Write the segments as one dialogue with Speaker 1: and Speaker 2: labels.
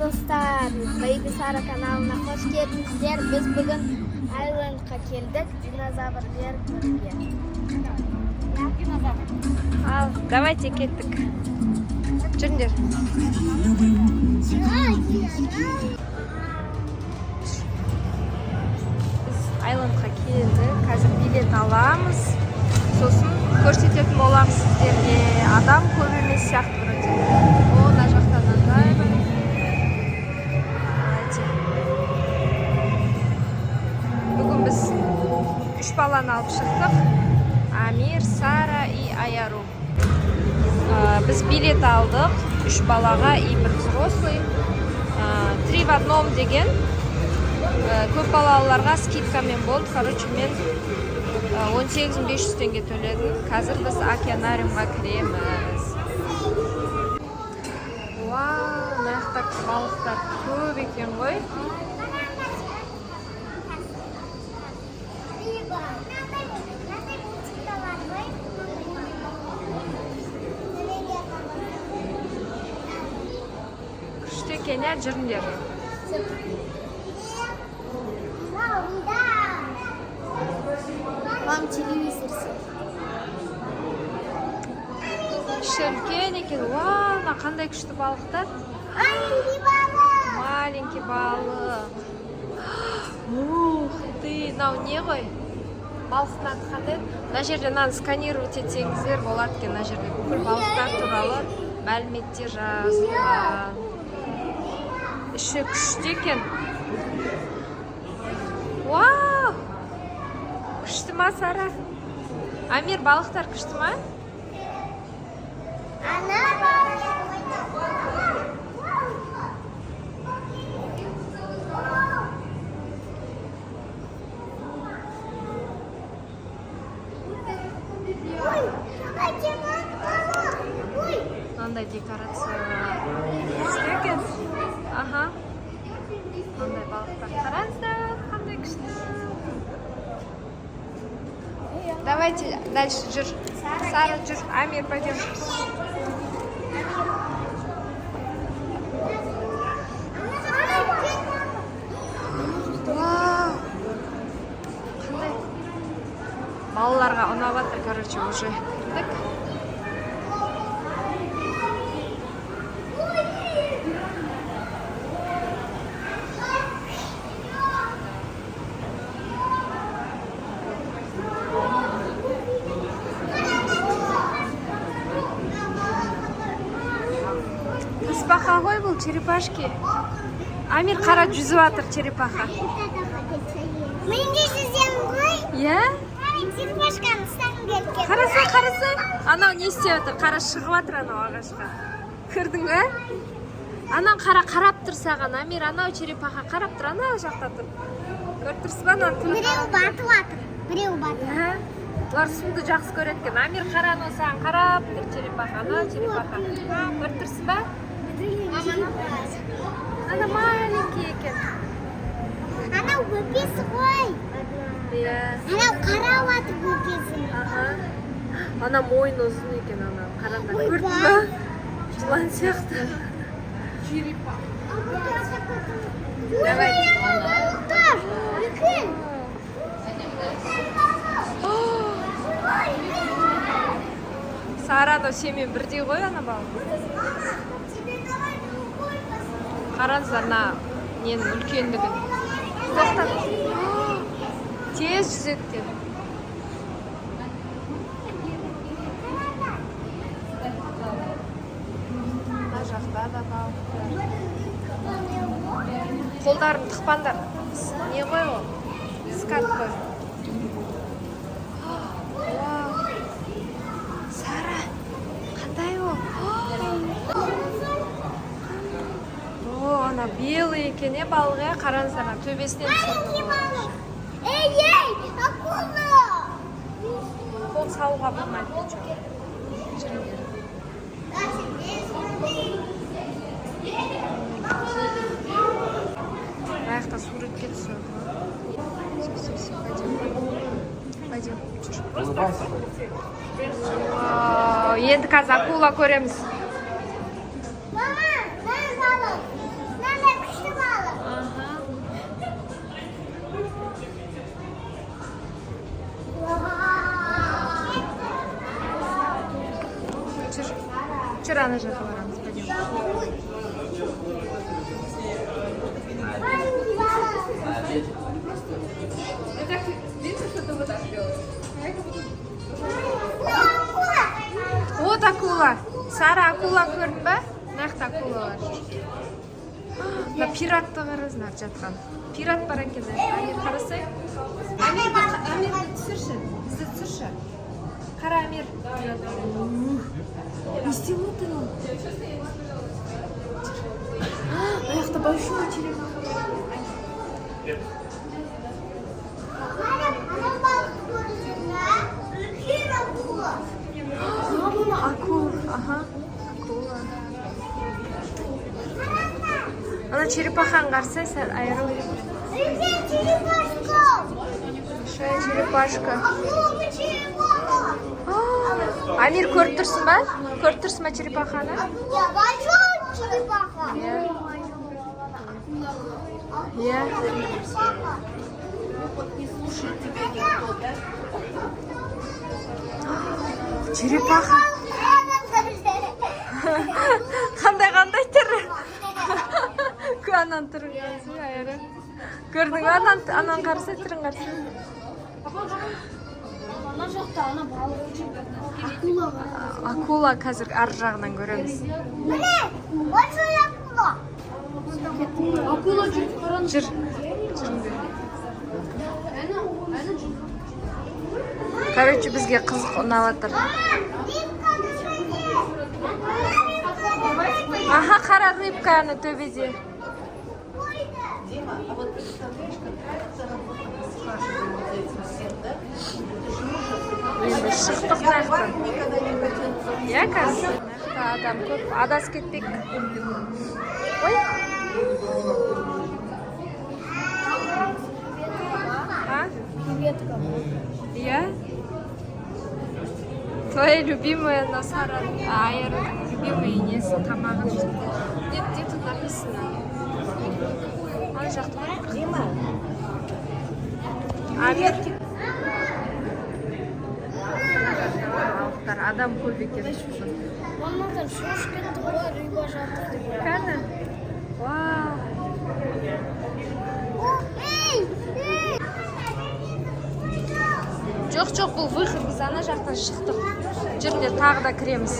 Speaker 1: достар, Baby Sara kanalına hoş geldinizler. Biz bugün Island'a geldik. Dinozavrlar ko'rishga.
Speaker 2: Al, давайте ketdik. Жүріңдер. Biz Island'a keldik. Қазір билет аламыз. Сосын көрсететін боламыз сіздерге. Адам көп емес сияқты вроде. О, мына жақтан андай бар. Бүгін біз 3 баланы алып шықтық. Амир, Сара и Аяру. Біз билет алдық. 3 балаға и 1 взрослый. 3 в одном деген. Көп балаларға скидкамен болды. Короче, мен 18.500 теңге төледім. Қазір біз океанариумға кіреміз. Вау, мына жақта балықтар көп екен ғой. Күшті екен, я жүріңдер.
Speaker 1: Вам телевизор.
Speaker 2: Үлкен екен. Вау, мына қандай күшті балықтар. Маленький балық. Ух ты, мынау не ғой? Балықтың аты қандай? Мына жерде мынаны сканировать етсеңіздер болады екен. Мына жерде бүкіл балықтар туралы мәліметтер жазылған. Іші күшті екен. Вау! Күшті ма, Сара? Амир, балықтар күшті ма? Мынандай декорация күшті екен. Аха. Мынандай балықтар. Қараңыздар, қандай күшті. Давайте дальше, жүр. Сара, жүр. Амир, пойдем. Вау! Қандай? Балаларға ұнап жатыр, короче, уже кірдік. Черепаха ғой бұл, черепашки. Амир қара жүзіп жатыр черепаха.
Speaker 1: Мен де жүзем ғой.
Speaker 2: Иә?
Speaker 1: Мен черепашканы ұстағым келіп кетті.
Speaker 2: Қарасаң. Анау не істеп жатыр? Қара шығып жатыр анау ағашқа. Көрдің бе? Анау қарап тұр саған. Амир, анау черепаха қарап тұр, анау жақта тұр. Көріп тұрсыз ба?
Speaker 1: Біреу батып жатыр. Біреу батып.
Speaker 2: Бұлар суды жақсы көреді екен. Амир, қара анау саған қарап тұр черепаха. Анау черепаха. Көріп тұрсыз ба? Ана маленький екен.
Speaker 1: Анау бөпесі ғой.
Speaker 2: Иә.
Speaker 1: Анау қарап жатыр бөпесін.
Speaker 2: Ана мойны ұзын екен, ана қараңдар. Көрдің ба? Жылан сияқты. Давай.
Speaker 1: Тұр, үлкен.
Speaker 2: Сара, сенімен бірдей ғой ана балық. Қараңыздар, ненің үлкендігін. Тоқтат. Тез жүзеді. Мына жақта да балықтар. Қолдарын тықпаңдар. Не ғой ол? Скат қой. Сара, қандай ол? Ана белый екен, балығы, қараңыздар, төбесінен түсірді.
Speaker 1: Ей, акула!
Speaker 2: Қол салуға болмайды. Аяқта суретке түсірді. Пойдем. Енді қазір акула көреміз.
Speaker 1: Мама, мен балық.
Speaker 2: Жүр ана жаққа барамыз. Пойдем. Вот акула. Сара акула көрді бе? Нақты акулалар. Мына пиратты қарасыңдар жатқан. Пират бар екен. Амир қарасай. Амирді түсірші. Бізді түсірші. Қара Амир. Не істеп отыр ол? Аяқта большой черепаха. Акула. Ага. Акула. Ана черепаханы қарсай, сәл айыру. Большая черепашка. Амир көріп тұрсың ба? Көріп тұрсың ба черепаханы?
Speaker 1: Большой черепаха.
Speaker 2: Иә. Черепаха. Қандай түрі? Анан түрі айыры. Көрдің ба? Анан қарсы түрін қарсы.
Speaker 1: Ана жақта ана балық. Акула бар.
Speaker 2: Акула қазір ар жағынан көреміз.
Speaker 1: Міне, большой акула. Акула жүр, қараңыз.
Speaker 2: Жүр. Короче, бізге қызық ұнаватыр. Аха, қара рыбка аны төбеде. Енді шықтық нақтан. Иә, қазір? Адам көп. Адас кетпек. Ой. Иә? Твоя любимая Насара, Айра, любимая несі, тамағын. Где тут написано? Ана жақты бар. Амир. Адам көп екен.
Speaker 1: Мамадан шошып кетті ғой, рыба жатыр.
Speaker 2: Кәні? Вау. Жоқ, бұл выход, біз ана жақтан шықтық. Жүріңдер, тағы да кіреміз.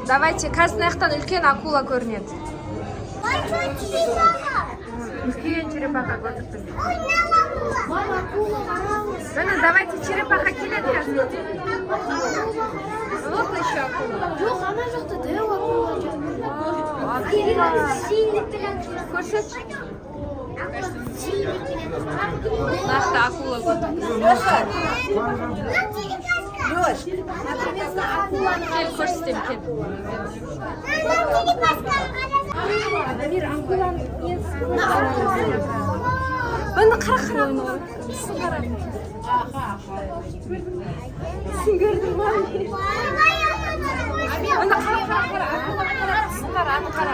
Speaker 2: Давайте, қазір наяқтан үлкен акула көрінеді. Үлкен черепаха көрдік.
Speaker 1: Мама, акула қараңыз.
Speaker 2: Міне, давайте, черепаха келеді қазір. Вот еще акула.
Speaker 1: Жоқ, ана жақта дәу акула жүр.
Speaker 2: Акула.
Speaker 1: Сийлік білен жүр.
Speaker 2: Көрсетші.
Speaker 1: Сийлік білен жүр.
Speaker 2: Нақты акула көрдік. Кел, көрсетем, кел. Амир, акуланы Бұны қара ойнауы. Сен көрдің ба? Бұны қара. Аны қара.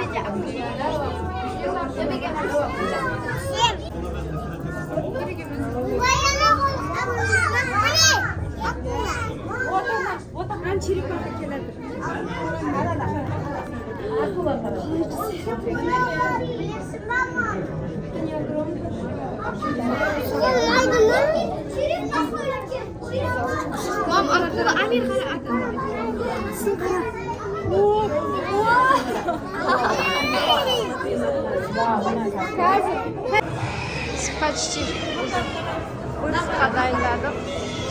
Speaker 2: Отақан черепаха келеді. Мам, акула, Амир қара. Почти вырысқа дайындадық.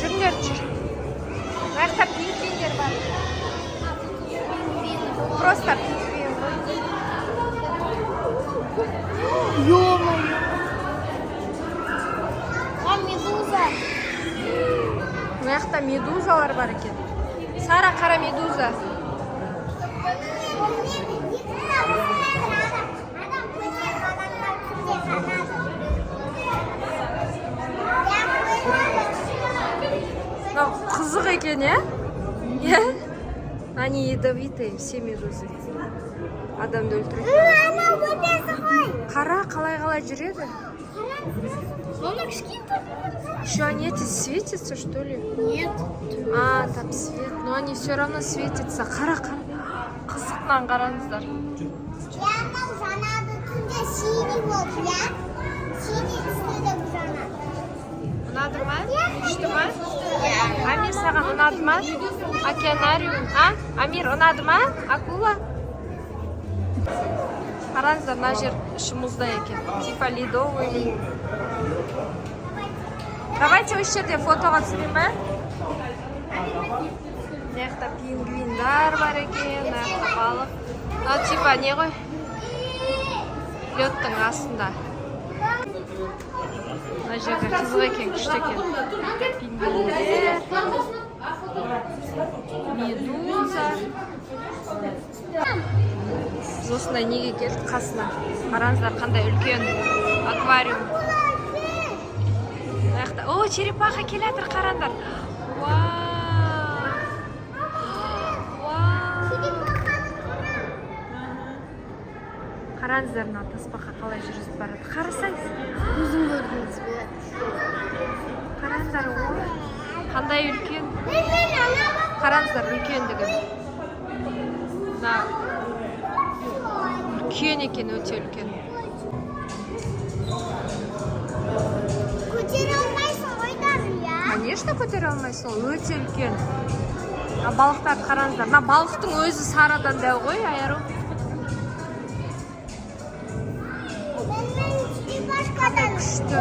Speaker 2: Жүріңдер, жүр. Маяқта пингвиндер бар. Просто пингвин.
Speaker 1: Ё-моё. Мам, медуза.
Speaker 2: Маяқта медузалар бар екен. Сара, қара медуза. Қызық екен, е? Они ядовитые, все медузы. Адамды өлтіреді. Қара, қалай жүреді?
Speaker 1: Мама, кішкентай.
Speaker 2: Еще они эти светятся, что ли?
Speaker 1: Нет.
Speaker 2: А, там свет. Но они все равно светятся. Қара. сыртынан қараңыздар.
Speaker 1: Yandan janadı tünce şiiri oldu ya. Şiiri üstüne bu janadı.
Speaker 2: Ұнады ма? Күшті ма? Амир, саған ұнады ма? Океанариум. Амир, ұнады ма? Акула? Қараңыздар, мына жер іші мұзда екен. Типа ледовый. Давайте осы жерде фотоға түсірейін ба? Мына жақта пингвиндар бар екен, мына жақта балық. Типа не ғой? Лёттың астында. Мына жерде қызық екен, күшті екен. Пингвиндер, медуза. Біз осындай неге келдік қасына. Қараңыздар, қандай үлкен аквариум. О, черепаха келатыр, қараңдар. Қараңыздар, мына тасбақа қалай жүріп барады. Қарасаңыз.
Speaker 1: Uzun gördünüz mü?
Speaker 2: Қараңыздар, қандай үлкен. Қараңыздар, үлкендігі. Мына үлкен екен, өте үлкен.
Speaker 1: Көтере алмайсың ойдар ya.
Speaker 2: Конечно, көтере алмайсың, өте үлкен. Балықтарды қараңыздар. Мына балықтың өзі сарадан дәу ғой, Аяру. Қандай күшті.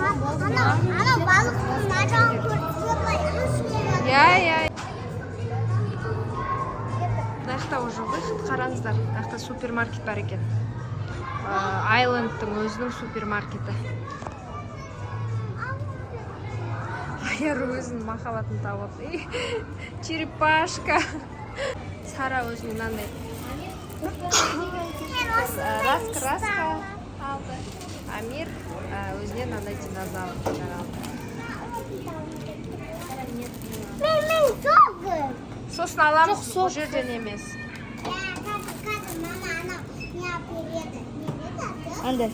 Speaker 1: Ana balıktın nacan kurtuluğuna
Speaker 2: Я. Мына жақта уже выход, қараңыздар. Мына жақта супермаркет бар екен. Айлендтің өзінің супермаркеті. Аяру өзінің махаббатын тауып. Черепашка. Сара өзінің мынандай. Раскраска алды. Амир өзіне мынандай динозавр алды.
Speaker 1: Мен çok.
Speaker 2: Сосын аламыз, бұл жерден емес.
Speaker 1: Kadın mama ana ne yapıyor?
Speaker 2: Андай.